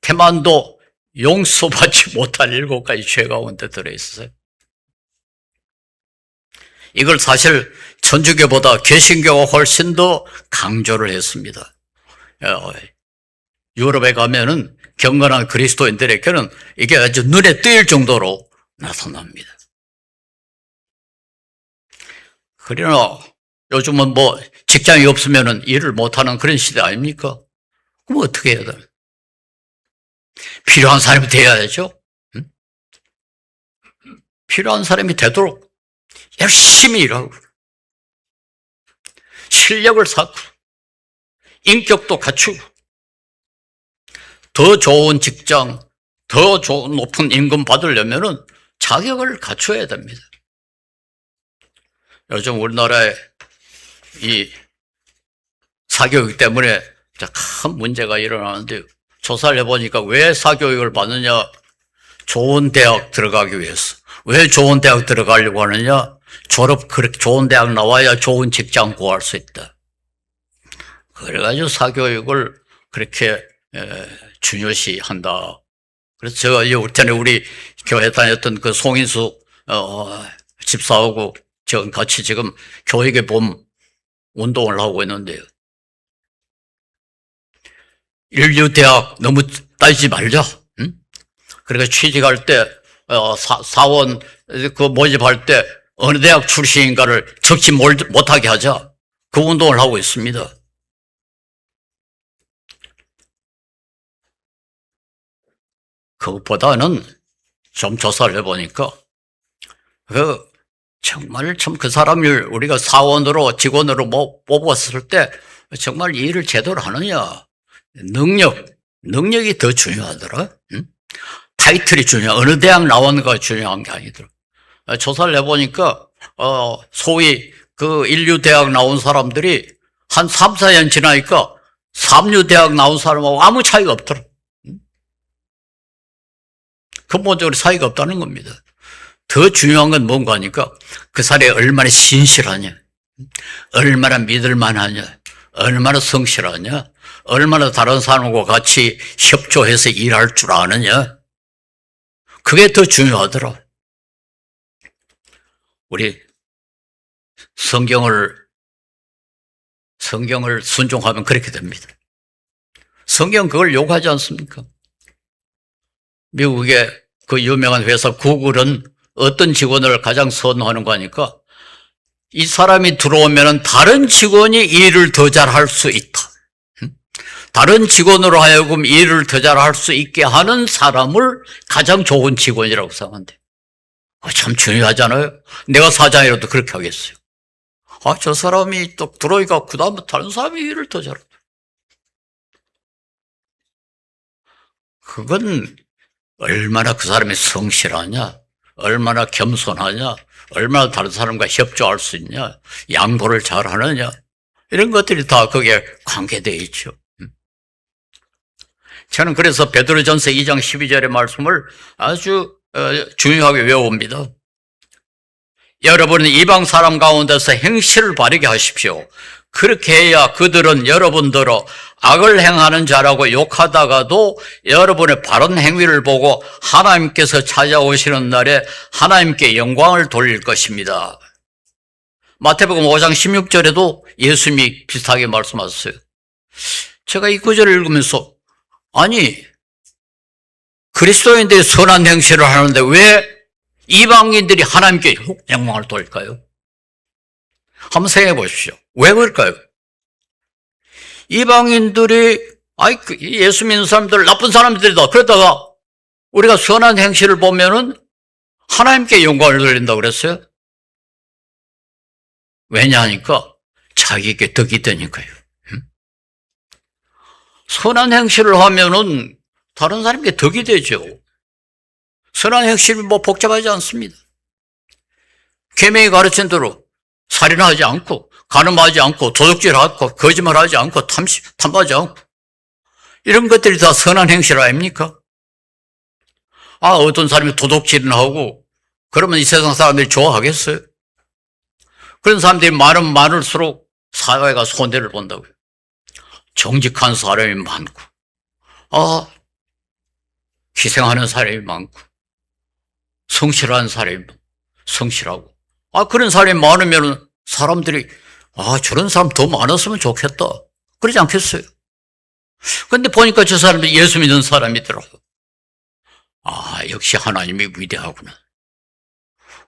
Speaker 2: 태만도 용서받지 못할 7가지 죄 가운데 들어있어요. 이걸 사실 천주교보다 개신교가 훨씬 더 강조를 했습니다. 유럽에 가면은 경건한 그리스도인들에게는 이게 아주 눈에 띄일 정도로 나타납니다. 그러나 요즘은 뭐 직장이 없으면은 일을 못하는 그런 시대 아닙니까? 그럼 어떻게 해야 돼요? 필요한 사람이 되어야죠. 필요한 사람이 되도록 열심히 일하고 실력을 쌓고 인격도 갖추고 더 좋은 직장, 더 좋은 높은 임금 받으려면은 자격을 갖춰야 됩니다. 요즘 우리나라에 이 사교육 때문에 큰 문제가 일어나는데, 조사를 해보니까 왜 사교육을 받느냐? 좋은 대학 들어가기 위해서. 왜 좋은 대학 들어가려고 하느냐? 그렇게 좋은 대학 나와야 좋은 직장 구할 수 있다. 그래가지고 사교육을 그렇게 중요시 한다. 그래서 제가 전에 우리 교회 다녔던 그 송인수 집사하고 저 같이 지금 교육의 봄 운동을 하고 있는데요. 인류대학 너무 따지지 말자. 응? 그러니까 취직할 때 사원 모집할 때 어느 대학 출신인가를 적지 못하게 하자. 그 운동을 하고 있습니다. 그것보다는 좀 조사를 해보니까 정말 참 그 사람을 우리가 사원으로 직원으로 뽑았을 때 정말 일을 제대로 하느냐. 능력이 더 중요하더라. 응? 타이틀이 어느 대학 나왔는가 중요한 게 아니더라. 조사를 해보니까 소위 그 인류대학 나온 사람들이 한 3, 4년 지나니까 삼류대학 나온 사람하고 아무 차이가 없더라. 근본적으로 차이가 없다는 겁니다. 더 중요한 건 뭔가 하니까 그 사람이 얼마나 신실하냐, 얼마나 믿을만하냐, 얼마나 성실하냐, 얼마나 다른 사람과 같이 협조해서 일할 줄 아느냐, 그게 더 중요하더라. 우리 성경을 순종하면 그렇게 됩니다. 성경 그걸 요구하지 않습니까? 미국의 그 유명한 회사 구글은 어떤 직원을 가장 선호하는 거 아니까 이 사람이 들어오면 다른 직원이 일을 더 잘할 수 있다. 다른 직원으로 하여금 일을 더 잘할 수 있게 하는 사람을 가장 좋은 직원이라고 생각한대. 참 중요하잖아요. 내가 사장이라도 그렇게 하겠어요. 저 사람이 또 들어오니까 그 다음부터 다른 사람이 일을 더 잘한다. 그건 얼마나 그 사람이 성실하냐, 얼마나 겸손하냐, 얼마나 다른 사람과 협조할 수 있냐, 양보를 잘하느냐, 이런 것들이 다 거기에 관계되어 있죠. 저는 그래서 베드로전서 2장 12절의 말씀을 아주 중요하게 외웁니다. 여러분은 이방 사람 가운데서 행실을 바르게 하십시오. 그렇게 해야 그들은 여러분들로 악을 행하는 자라고 욕하다가도 여러분의 바른 행위를 보고 하나님께서 찾아오시는 날에 하나님께 영광을 돌릴 것입니다. 마태복음 5장 16절에도 예수님이 비슷하게 말씀하셨어요. 제가 이 구절을 읽으면서 아니 그리스도인들이 선한 행실을 하는데 왜 이방인들이 하나님께 영광을 돌릴까요? 한번 생각해 보십시오. 왜 그럴까요? 이방인들이 예수 믿는 사람들 나쁜 사람들이다. 그러다가 우리가 선한 행실을 보면은 하나님께 영광을 돌린다고 그랬어요. 왜냐하니까 자기에게 덕이 되니까요. 선한 행실을 하면은 다른 사람에게 덕이 되죠. 선한 행실이 복잡하지 않습니다. 계명이 가르친 대로 살인하지 않고, 간음하지 않고, 도둑질하지 않고, 거짓말하지 않고, 탐하지 않고, 이런 것들이 다 선한 행실 아닙니까? 어떤 사람이 도둑질을 하고, 그러면 이 세상 사람들이 좋아하겠어요? 그런 사람들이 많을수록 사회가 손해를 본다고요. 정직한 사람이 많고, 희생하는 사람이 많고, 성실한 사람이 성실하고, 그런 사람이 많으면 사람들이 저런 사람 더 많았으면 좋겠다. 그러지 않겠어요? 근데 보니까 저 사람들이 예수 믿는 사람이더라고요. 역시 하나님이 위대하구나.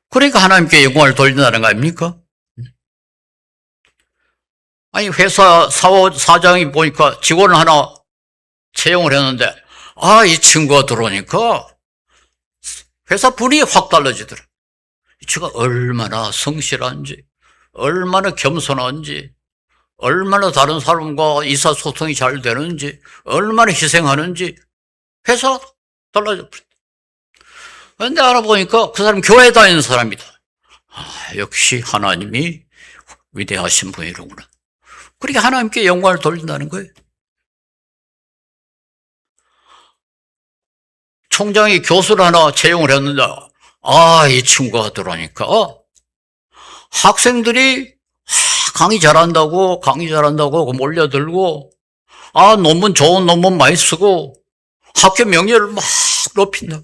Speaker 2: 그러니까 하나님께 영광을 돌린다는 거 아닙니까? 회사 사장이 보니까 직원을 하나 채용을 했는데, 이 친구가 들어오니까 회사 분위기 확 달라지더라. 이 친구가 얼마나 성실한지, 얼마나 겸손한지, 얼마나 다른 사람과 의사소통이 잘 되는지, 얼마나 희생하는지 회사 달라져 버렸다. 그런데 알아보니까 그 사람 교회 다니는 사람이다. 역시 하나님이 위대하신 분이로구나. 그렇게 하나님께 영광을 돌린다는 거예요. 총장이 교수를 하나 채용을 했는데, 이 친구가 들어오니까 학생들이 강의 잘한다고 몰려들고, 좋은 논문 많이 쓰고, 학교 명예를 막 높인다.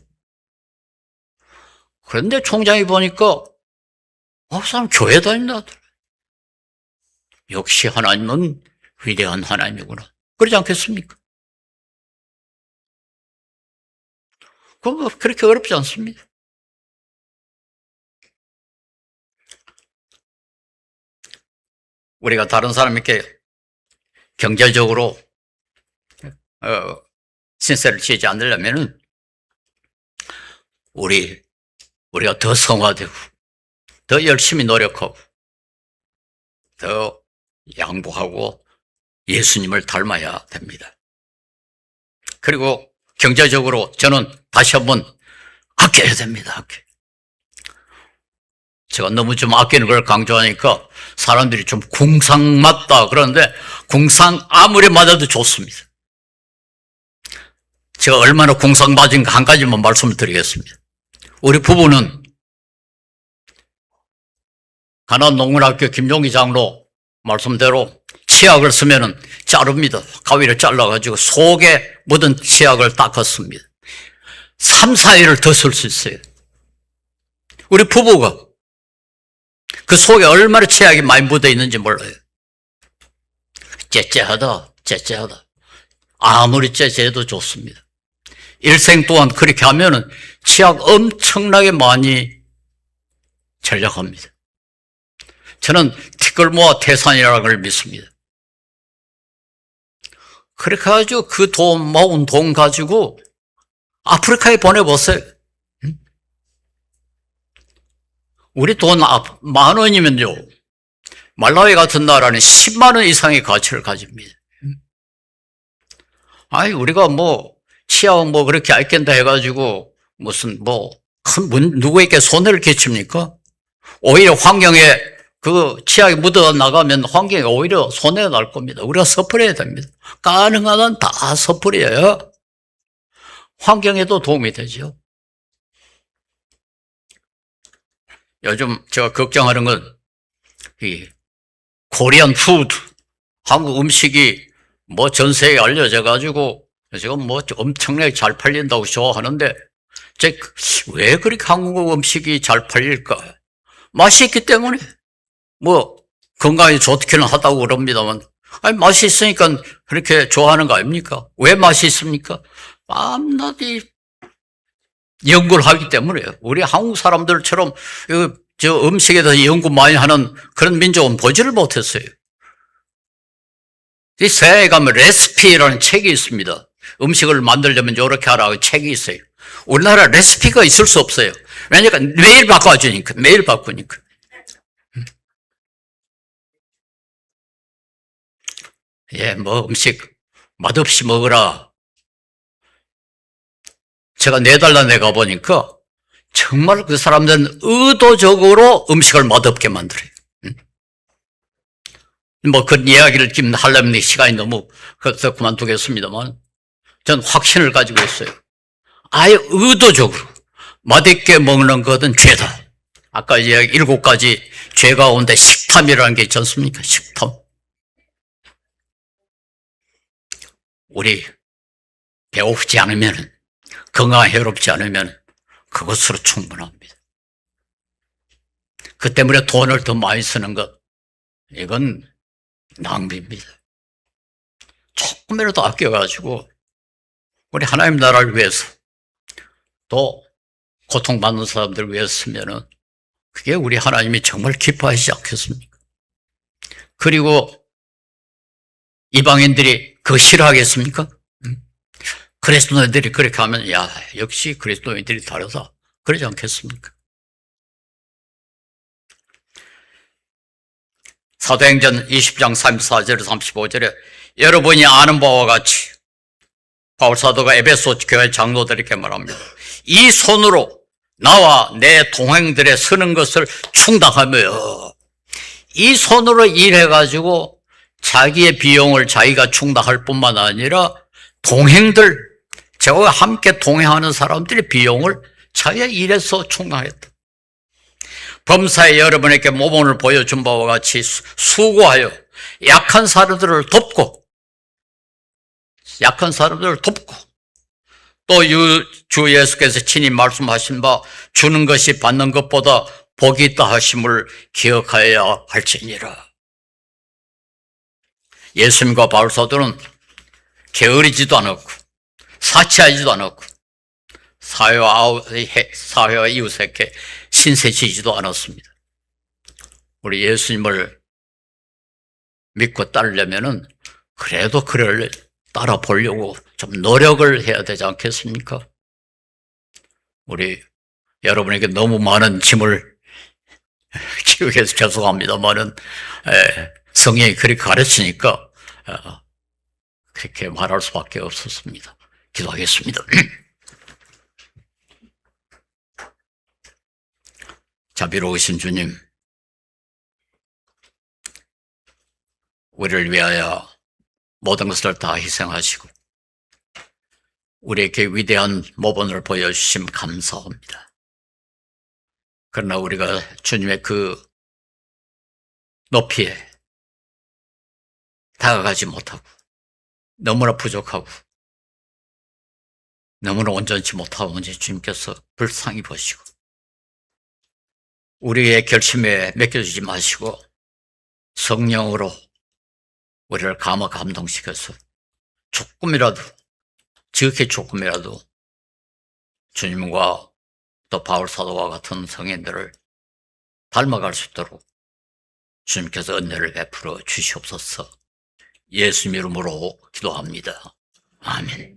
Speaker 2: 그런데 총장이 보니까, 그 사람 교회 다닌다. 역시 하나님은 위대한 하나님이구나. 그러지 않겠습니까? 그건 그렇게 어렵지 않습니다. 우리가 다른 사람에게 경제적으로 신세를 지지 않으려면은 우리가 더 성화되고 더 열심히 노력하고 더 양보하고 예수님을 닮아야 됩니다. 그리고 경제적으로 저는 다시 한번 아껴야 됩니다. 제가 너무 좀 아끼는 걸 강조하니까 사람들이 좀 궁상 맞다 그러는데 궁상 아무리 맞아도 좋습니다. 제가 얼마나 궁상 맞은가 한 가지만 말씀을 드리겠습니다. 우리 부부는 가난농문학교 김용희 장로 말씀대로 치약을 쓰면은 자릅니다. 가위를 잘라가지고 속에 묻은 치약을 닦았습니다. 3, 4일을 더 쓸 수 있어요. 우리 부부가 그 속에 얼마나 치약이 많이 묻어 있는지 몰라요. 째째하다. 아무리 째째해도 좋습니다. 일생 동안 그렇게 하면은 치약 엄청나게 많이 전략합니다. 저는 티끌모아 태산이라는 걸 믿습니다. 그렇게 가지고 그 돈, 모은 돈 가지고 아프리카에 보내보세요. 우리 돈 10,000원이면요. 말라위 같은 나라는 10만 원 이상의 가치를 가집니다. 아니, 우리가 치약 그렇게 알겠다 해가지고 무슨 누구에게 손해를 끼칩니까? 오히려 환경에 그 치약이 묻어 나가면 환경에 오히려 손해가 날 겁니다. 우리가 섣불려야 됩니다. 가능한 한 다 섣불려야 환경에도 도움이 되죠. 요즘 제가 걱정하는 건 이 코리안 푸드, 한국 음식이 전 세계에 알려져 가지고 지금 엄청나게 잘 팔린다고 좋아하는데 왜 그렇게 한국 음식이 잘 팔릴까? 맛이 있기 때문에 건강에 좋기는 하다고 그럽니다만, 아니 맛이 있으니까 그렇게 좋아하는 거 아닙니까? 왜 맛이 있습니까? 밤낮이 연구를 하기 때문에요. 우리 한국 사람들처럼 저 음식에 대해서 연구 많이 하는 그런 민족은 보지를 못했어요. 이 서양에 가면 레시피라는 책이 있습니다. 음식을 만들려면 이렇게 하라고 책이 있어요. 우리나라 레시피가 있을 수 없어요. 왜냐하면 매일 바꿔주니까, 매일 바꾸니까. 예, 음식 맛없이 먹으라. 제가 4달 내가 보니까 정말 그 사람들은 의도적으로 음식을 맛없게 만들어요. 그런 이야기를 지금 하려면 시간이 너무 그래서 그만두겠습니다만, 전 확신을 가지고 있어요. 아예 의도적으로 맛있게 먹는 것은 죄다. 아까 이야기 7가지 죄 가운데 식탐이라는 게 있지 않습니까? 식탐. 우리 배고프지 않으면, 건강에 해롭지 않으면 그것으로 충분합니다. 그 때문에 돈을 더 많이 쓰는 것, 이건 낭비입니다. 조금이라도 아껴가지고 우리 하나님 나라를 위해서, 또 고통받는 사람들을 위해서 쓰면은 그게 우리 하나님이 정말 기뻐하시지 않겠습니까? 그리고 이방인들이 그거 싫어하겠습니까? 그리스도인들이 그렇게 하면 야, 역시 그리스도인들이 다르다, 그러지 않겠습니까? 사도행전 20장 34절 35절에 여러분이 아는 바와 같이 바울사도가 에베소 교회 장로들에게 말합니다. 이 손으로 나와 내 동행들의 쓰는 것을 충당하며, 이 손으로 일해가지고 자기의 비용을 자기가 충당할 뿐만 아니라 동행들, 저와 함께 동행하는 사람들의 비용을 자기가 일해서 충당했다. 범사에 여러분에게 모범을 보여준 바와 같이 수고하여 약한 사람들을 돕고 또 주 예수께서 친히 말씀하신 바 주는 것이 받는 것보다 복이 있다 하심을 기억하여야 할지니라. 예수님과 바울사도는 게으르지도 않았고 사치하지도 않았고 사회와 이웃에게 신세지지도 않았습니다. 우리 예수님을 믿고 따르려면은 그래도 그를 따라 보려고 좀 노력을 해야 되지 않겠습니까? 우리 여러분에게 너무 많은 짐을 키우게 해서 죄송합니다만은 성경이 그렇게 가르치니까 그렇게 말할 수밖에 없었습니다. 기도하겠습니다. 자비로우신 주님, 우리를 위하여 모든 것을 다 희생하시고 우리에게 위대한 모범을 보여주심 감사합니다. 그러나 우리가 주님의 그 높이에 다가가지 못하고 너무나 부족하고 너무나 온전치 못하면 주님께서 불쌍히 보시고 우리의 결심에 맡겨주지 마시고 성령으로 우리를 감화 감동시켜서 조금이라도, 지극히 조금이라도 주님과 또 바울 사도와 같은 성인들을 닮아갈 수 있도록 주님께서 은혜를 베풀어 주시옵소서. 예수님 이름으로 기도합니다. 아멘.